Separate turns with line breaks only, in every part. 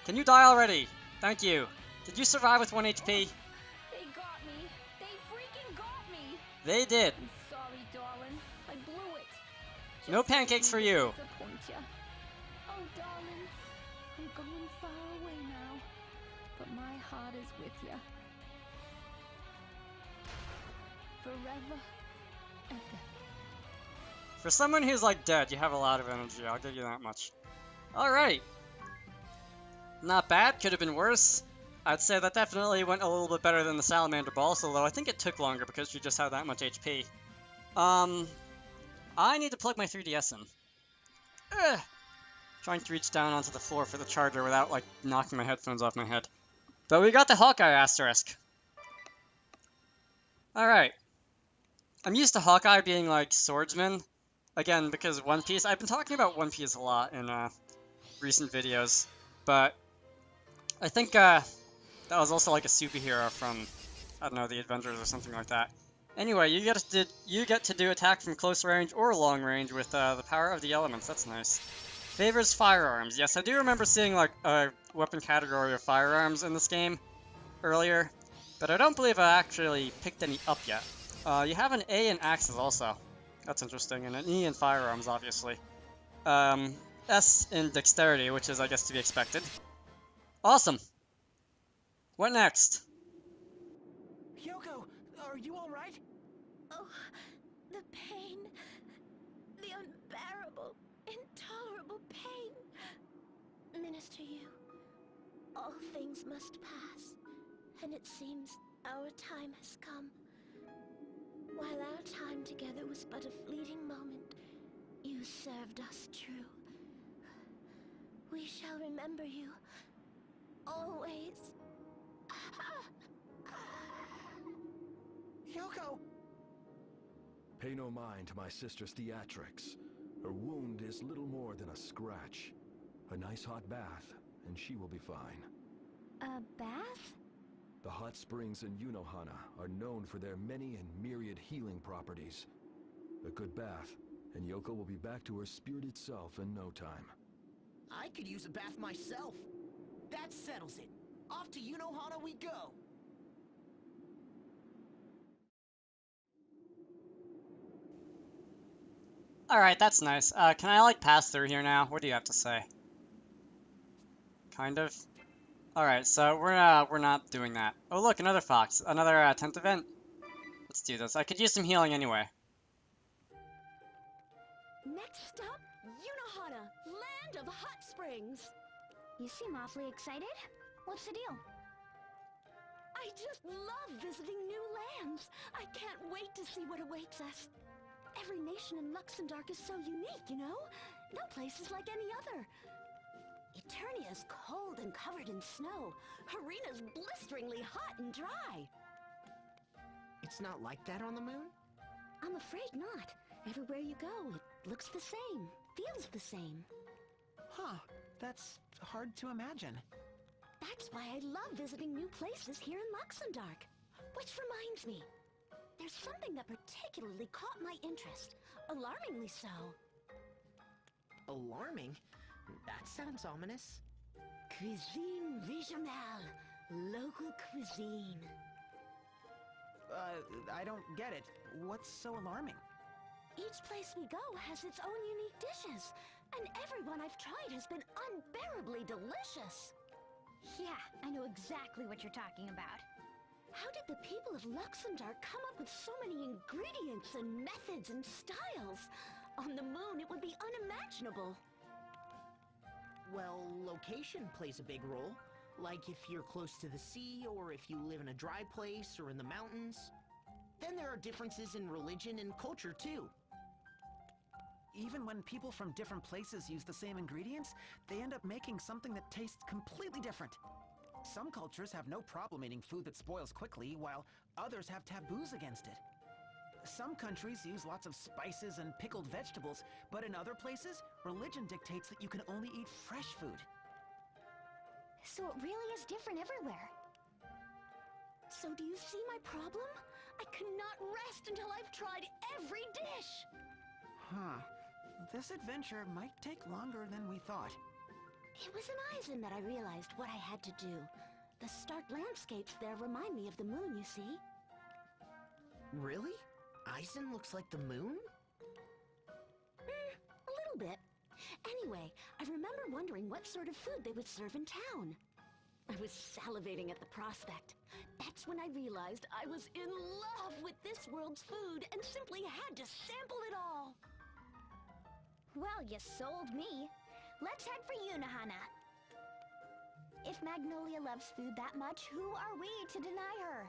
Can you die already? Thank you. Did you survive with 1 HP?
They got me. They freaking got me.
They did.
I'm sorry, darling. I blew it.
No pancakes for you.
Disappoint ya. Oh, darling. I'm going far away now. But my heart is with ya. Forever. Ever.
For someone who's like dead, you have a lot of energy. I'll give you that much. Alright. Not bad. Could have been worse. I'd say that definitely went a little bit better than the Salamander Boss, although I think it took longer because she just had that much HP. I need to plug my 3DS in. Ugh. Trying to reach down onto the floor for the charger without, like, knocking my headphones off my head. But we got the Hawkeye asterisk. Alright. I'm used to Hawkeye being, like, swordsman. Again, because One Piece... I've been talking about One Piece a lot in, recent videos. But I think, that was also, like, a superhero from, I don't know, the Avengers or something like that. Anyway, you get to do attack from close range or long range with, the power of the elements. That's nice. Favors firearms. Yes, I do remember seeing, like, a weapon category of firearms in this game earlier, but I don't believe I actually picked any up yet. You have an A in axes also. That's interesting, and an E in firearms, obviously. S in dexterity, which is, I guess, to be expected. Awesome! What next?
Yoko, are you alright?
Oh, the pain. The unbearable, intolerable pain. Minister you, all things must pass, and it seems our time has come. While our time together was but a fleeting moment, you served us true. We shall remember you, always.
Yoko!
Pay no mind to my sister's theatrics. Her wound is little more than a scratch. A nice hot bath, and she will be fine.
A bath?
The hot springs in Yunohana are known for their many and myriad healing properties. A good bath, and Yoko will be back to her spirited self in no time.
I could use a bath myself. That settles it. Off to Yunohana we go.
Alright, that's nice. Can I, like, pass through here now? What do you have to say? Kind of? Alright, so we're not doing that. Oh look, another fox. Another, tent event? Let's do this. I could use some healing anyway.
Next stop, Yunohana, land of hot springs. You seem awfully excited. What's the deal? I just love visiting new lands. I can't wait to see what awaits us. Every nation in Luxembourg is so unique, you know? No place is like any other. Eternia is cold and covered in snow. Harina's blisteringly hot and dry.
It's not like that on the moon?
I'm afraid not. Everywhere you go, it looks the same, feels the same.
Huh, that's hard to imagine.
That's why I love visiting new places here in Luxembourg. Which reminds me, there's something that particularly caught my interest, alarmingly so.
Alarming? That sounds ominous.
Cuisine régionale, local cuisine.
I don't get it. What's so alarming?
Each place we go has its own unique dishes, and everyone I've tried has been unbearably delicious. Yeah, I know exactly what you're talking about. How did the people of Luxembourg come up with so many ingredients and methods and styles? On the moon, it would be unimaginable.
Well, location plays a big role. Like if you're close to the sea, or if you live in a dry place, or in the mountains. Then there are differences in religion and culture, too.
Even when people from different places use the same ingredients, they end up making something that tastes completely different. Some cultures have no problem eating food that spoils quickly, while others have taboos against it. Some countries use lots of spices and pickled vegetables, but in other places, religion dictates that you can only eat fresh food.
So it really is different everywhere. So do you see my problem? I cannot rest until I've tried every dish!
Huh. This adventure might take longer than we thought.
It was in Eisen that I realized what I had to do. The stark landscapes there remind me of the moon, you see.
Really? Eisen looks like the moon?
A little bit. Anyway, I remember wondering what sort of food they would serve in town. I was salivating at the prospect. That's when I realized I was in love with this world's food and simply had to sample it all. Well, you sold me. Let's head for Yunohana. If Magnolia loves food that much, who are we to deny her?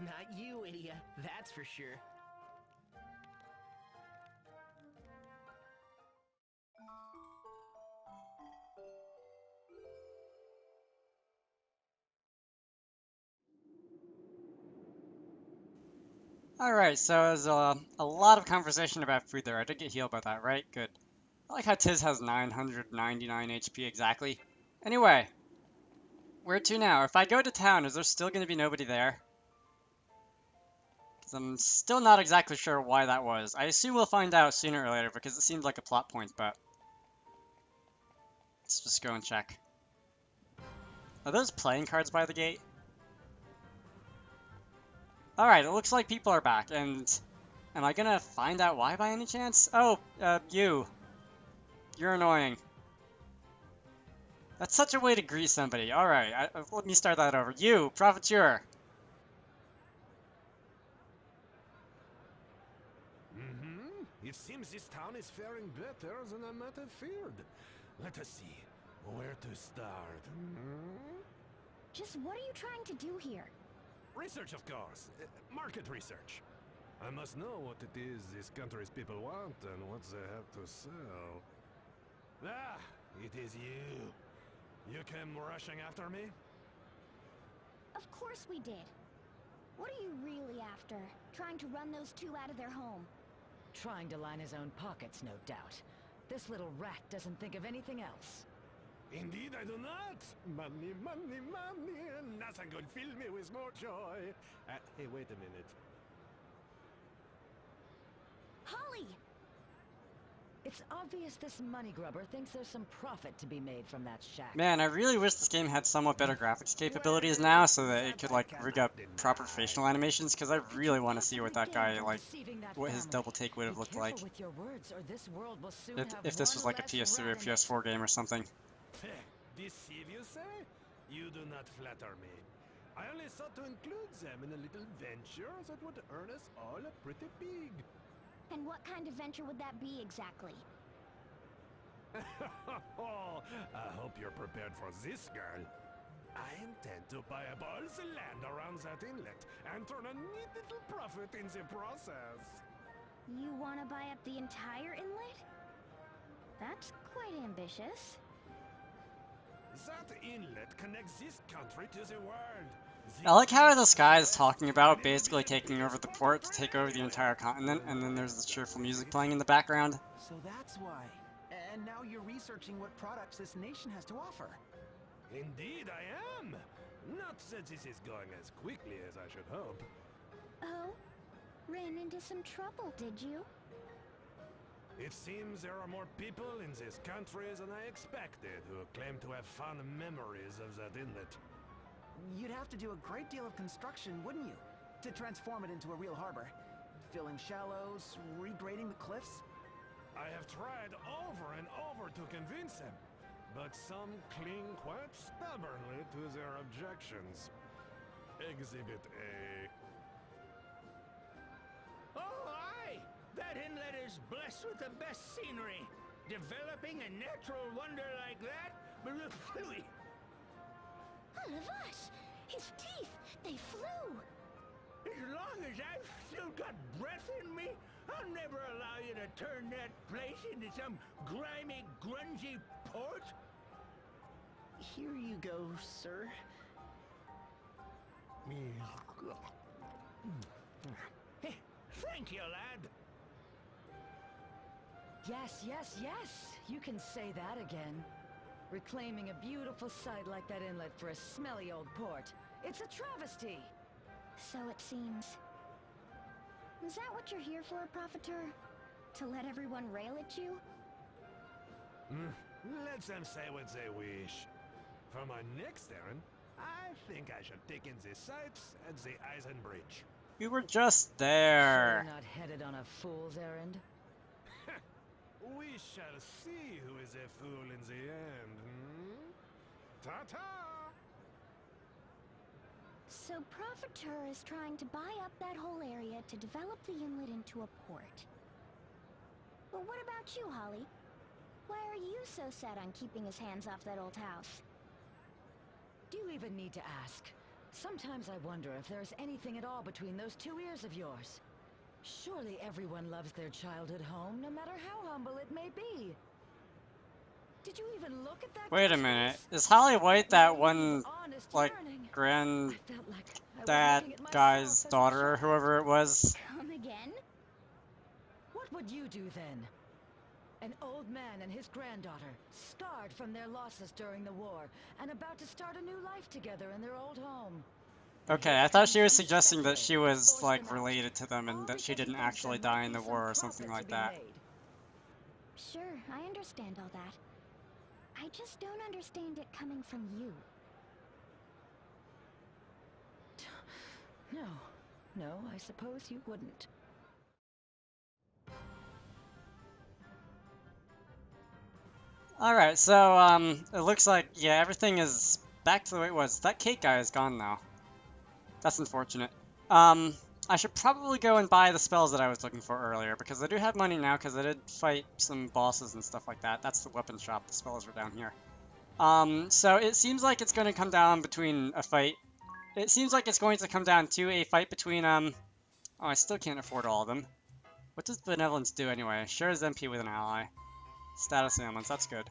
Not you, Idia. That's for sure.
Alright, so there's a lot of conversation about food there. I did get healed by that, right? Good. I like how Tiz has 999 HP exactly. Anyway, where to now? If I go to town, is there still going to be nobody there? Because I'm still not exactly sure why that was. I assume we'll find out sooner or later because it seemed like a plot point, but let's just go and check. Are those playing cards by the gate? Alright, it looks like people are back, and am I gonna find out why by any chance? Oh, you. You're annoying. That's such a way to greet somebody. Alright, let me start that over. You, Profiteur.
It seems this town is faring better than I might have feared. Let us see. Where to start?
Just what are you trying to do here?
Research, of course. Market research. I must know what it is this country's people want and what they have to sell. Ah, it is you. You came rushing after me?
Of course we did. What are you really after? Trying to run those two out of their home?
Trying to line his own pockets, no doubt. This little rat doesn't think of anything else.
Indeed I do not! Money, money, money, and nothing could fill me with more joy. Hey, wait a minute.
Holly!
It's obvious this money grubber thinks there's some profit to be made from that shack.
Man, I really wish this game had somewhat better graphics capabilities now so that it could, like, rig up proper facial animations, because I really want to see what that guy, like, what his double take would have looked like
With your words, or this world will soon
if this was like a PS3 or PS4 game or something.
Deceive, you say? You do not flatter me. I only sought to include them in a little venture that would earn us all a pretty pig.
And what kind of venture would that be exactly?
I hope you're prepared for this, girl. I intend to buy up all the land around that inlet and turn a neat little profit in the process.
You want to buy up the entire inlet? That's quite ambitious.
That inlet connects this country to the world.
I like how this guy is talking about basically taking over the port to take over the entire continent, and then there's the cheerful music playing in the background.
So that's why. And now you're researching what products this nation has to offer.
Indeed I am. Not that this is going as quickly as I should hope.
Oh? Ran into some trouble, did you?
It seems there are more people in this country than I expected who claim to have fond memories of that inlet.
You'd have to do a great deal of construction, wouldn't you? To transform it into a real harbor. Filling shallows, regrading the cliffs.
I have tried over and over to convince them, but some cling quite stubbornly to their objections. Exhibit A.
Oh, aye! That inlet is blessed with the best scenery. Developing a natural wonder like that?
Us! His teeth! They flew!
As long as I've still got breath in me, I'll never allow you to turn that place into some grimy, grungy port.
Here you go, sir.
Thank you, lad.
Yes, yes, yes! You can say that again. Reclaiming a beautiful site like that inlet for a smelly old port. It's a travesty!
So it seems. Is that what you're here for, Profiteur? To let everyone rail at you?
Let them say what they wish. For my next errand, I think I should take in the sights at the Eisen Bridge.
We were just
Sure
there.
you're not headed on a fool's errand?
We shall see who is a fool in the end, hmm? Ta-ta!
So Profiteur is trying to buy up that whole area to develop the inlet into a port. But what about you, Holly? Why are you so set on keeping his hands off that old house?
Do you even need to ask? Sometimes I wonder if there's anything at all between those two ears of yours. Surely everyone loves their childhood home, no matter how humble it may be. Did you even look at that?
Wait a minute. Is Holly White that one, like, granddad
I felt like I was looking at myself
guy's
as a
daughter, or
child.
whoever it was?
Come again?
What would you do then? An old man and his granddaughter, scarred from their losses during the war, and about to start a new life together in their old home.
Okay, I thought she was suggesting that she was, like, related to them and that she didn't actually die in the war or something like that.
Sure, I understand all that. I just don't understand it coming from you.
No, I suppose you wouldn't.
Alright, so, it looks like, yeah, everything is back to the way it was. That cake guy is gone now. That's unfortunate. I should probably go and buy the spells that I was looking for earlier, because I do have money now, because I did fight some bosses and stuff like that. That's the weapon shop. The spells are down here. So it seems like it's going to come down between a fight. It seems like it's going to come down to a fight between, oh, I still can't afford all of them. What does Benevolence do anyway? Shares MP with an ally. Status ailments, that's good.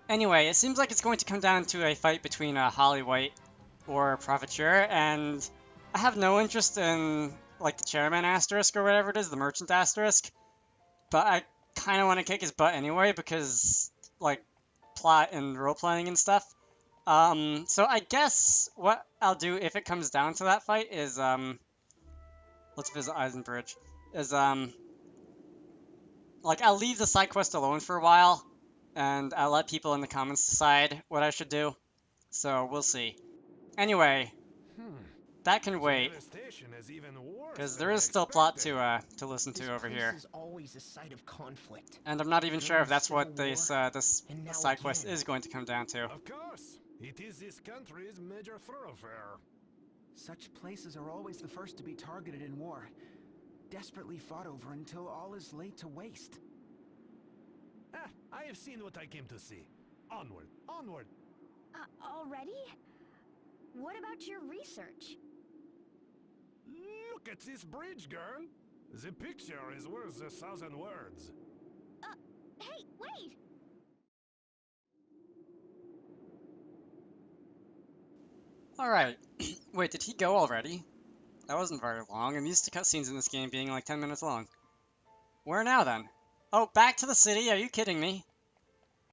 Anyway, it seems like it's going to come down to a fight between Holly White or Profiteur, and I have no interest in, like, the Chairman Asterisk or whatever it is, the Merchant Asterisk, but I kind of want to kick his butt anyway because, like, plot and role-playing and stuff. So I guess what I'll do if it comes down to that fight is, let's visit Eisenbridge, is, like, I'll leave the side quest alone for a while, and I'll let people in the comments decide what I should do. So, we'll see. Anyway, that can wait, because there is still plot to listen to over here.
This place is always a site of conflict.
And I'm not even sure if that's what
Civil
this,
War,
this
and now
side quest
again.
is going to come down to.
Of course, it is this country's major thoroughfare.
Such places are always the first to be targeted in war, desperately fought over until all is laid to waste.
Ah, I have seen what I came to see. Onward, onward.
Already? What about your research?
Look at this bridge, girl. The picture is worth 1,000 words.
Hey, wait!
Alright. Wait, did he go already? That wasn't very long. I'm used to cutscenes in this game being like 10 minutes long. Where now, then? Oh, back to the city? Are you kidding me?